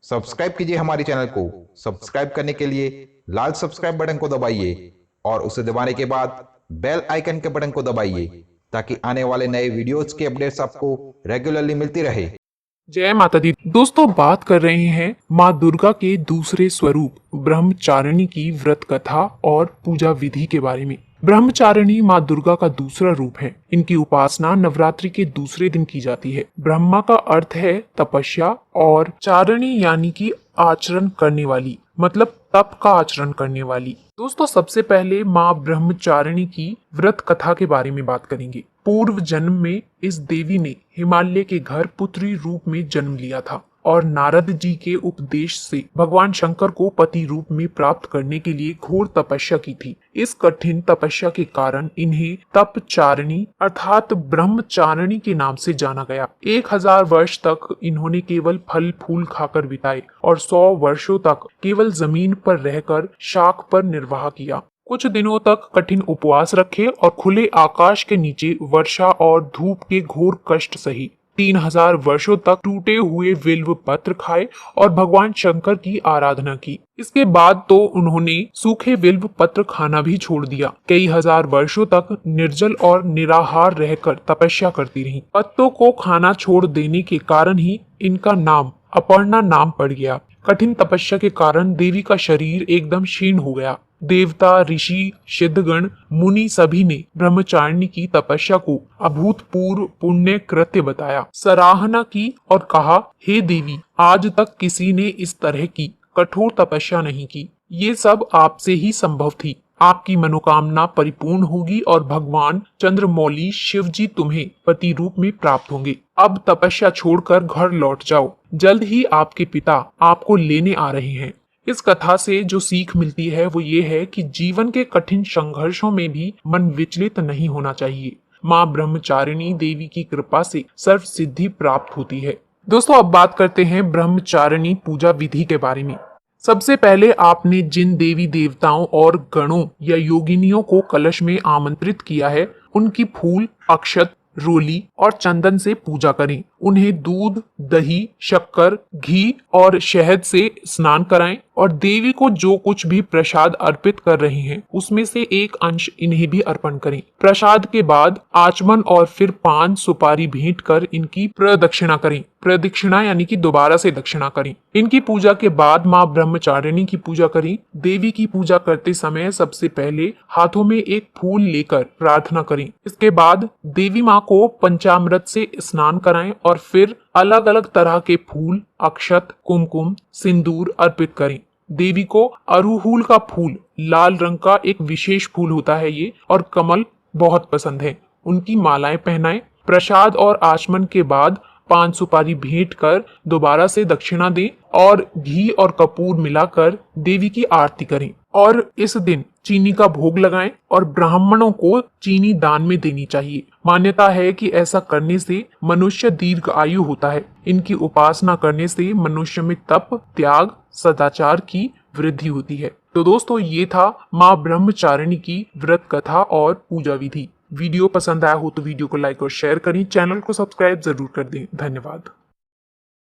Subscribe कीजिए हमारे channel को। सब्सक्राइब करने के लिए लाल सब्सक्राइब बटन को दबाइए और उसे दबाने के बाद बेल आइकन के बटन को दबाइए ताकि आने वाले नए वीडियोज के अपडेट्स आपको रेगुलरली मिलती रहे। जय माता दी। दोस्तों, बात कर रहे हैं माँ दुर्गा के दूसरे स्वरूप ब्रह्मचारिणी की व्रत कथा और पूजा विधि के बारे में। ब्रह्मचारिणी माँ दुर्गा का दूसरा रूप है। इनकी उपासना नवरात्रि के दूसरे दिन की जाती है। ब्रह्मा का अर्थ है तपस्या और चारिणी यानी कि आचरण करने वाली, मतलब तप का आचरण करने वाली। दोस्तों, सबसे पहले माँ ब्रह्मचारिणी की व्रत कथा के बारे में बात करेंगे। पूर्व जन्म में इस देवी ने हिमालय के घर पुत्री रूप में जन्म लिया था और नारद जी के उपदेश से भगवान शंकर को पति रूप में प्राप्त करने के लिए घोर तपस्या की थी। इस कठिन तपस्या के कारण इन्हें तपचारिणी अर्थात ब्रह्मचारिणी के नाम से जाना गया। 1000 वर्ष तक इन्होंने केवल फल फूल खाकर बिताए और 100 वर्षों तक केवल जमीन पर रहकर शाख पर निर्वाह किया। कुछ दिनों तक कठिन उपवास रखे और खुले आकाश के नीचे वर्षा और धूप के घोर कष्ट सही। 3000 वर्षों तक टूटे हुए बिल्व पत्र खाए और भगवान शंकर की आराधना की। इसके बाद तो उन्होंने सूखे बिल्व पत्र खाना भी छोड़ दिया। कई हजार वर्षों तक निर्जल और निराहार रहकर तपस्या करती रही। पत्तों को खाना छोड़ देने के कारण ही इनका नाम अपर्णा नाम पड़ गया। कठिन तपस्या के कारण देवी का शरीर एकदम क्षीण हो गया। देवता, ऋषि, सिद्धगण, मुनि सभी ने ब्रह्मचारिणी की तपस्या को अभूतपूर्व पुण्य कृत्य बताया, सराहना की और कहा, हे देवी, आज तक किसी ने इस तरह की कठोर तपस्या नहीं की। ये सब आपसे ही संभव थी। आपकी मनोकामना परिपूर्ण होगी और भगवान चंद्रमौली शिव जी तुम्हें पति रूप में प्राप्त होंगे। अब तपस्या छोड़कर घर लौट जाओ। जल्द ही आपके पिता आपको लेने आ रहे हैं। इस कथा से जो सीख मिलती है वो ये है कि जीवन के कठिन संघर्षों में भी मन विचलित नहीं होना चाहिए। माँ ब्रह्मचारिणी देवी की कृपा से सर्व सिद्धि प्राप्त होती है। दोस्तों, अब बात करते हैं ब्रह्मचारिणी पूजा विधि के बारे में। सबसे पहले आपने जिन देवी देवताओं और गणों या योगिनियों को कलश में आमंत्रित किया है, उनकी फूल, अक्षत, रोली और चंदन से पूजा करें। उन्हें दूध, दही, शक्कर, घी और शहद से स्नान कराएं और देवी को जो कुछ भी प्रसाद अर्पित कर रहे हैं उसमें से एक अंश इन्हें भी अर्पण करें। प्रसाद के बाद आचमन और फिर पान सुपारी भेंट कर इनकी प्रदक्षिणा करें। प्रदक्षिणा यानी कि दोबारा से दक्षिणा करें। इनकी पूजा के बाद माँ ब्रह्मचारिणी की पूजा करें। देवी की पूजा करते समय सबसे पहले हाथों में एक फूल लेकर प्रार्थना करें। इसके बाद देवी माँ को पंचामृत से स्नान कराएं और फिर अलग अलग तरह के फूल, अक्षत, कुमकुम, सिंदूर अर्पित करें। देवी को अड़हुल का फूल, लाल रंग का एक विशेष फूल होता है ये, और कमल बहुत पसंद है, उनकी मालाएं पहनाएं। प्रसाद और आचमन के बाद पान सुपारी भेंट कर दोबारा से दक्षिणा दें और घी और कपूर मिलाकर देवी की आरती करें और इस दिन चीनी का भोग लगाएं और ब्राह्मणों को चीनी दान में देनी चाहिए। मान्यता है कि ऐसा करने से मनुष्य दीर्घ आयु होता है। इनकी उपासना करने से मनुष्य में तप, त्याग, सदाचार की वृद्धि होती है। तो दोस्तों, ये था माँ ब्रह्मचारिणी की व्रत कथा और पूजा विधि। वीडियो पसंद आया हो तो वीडियो को लाइक और शेयर करें। चैनल को सब्सक्राइब जरूर कर दें। धन्यवाद।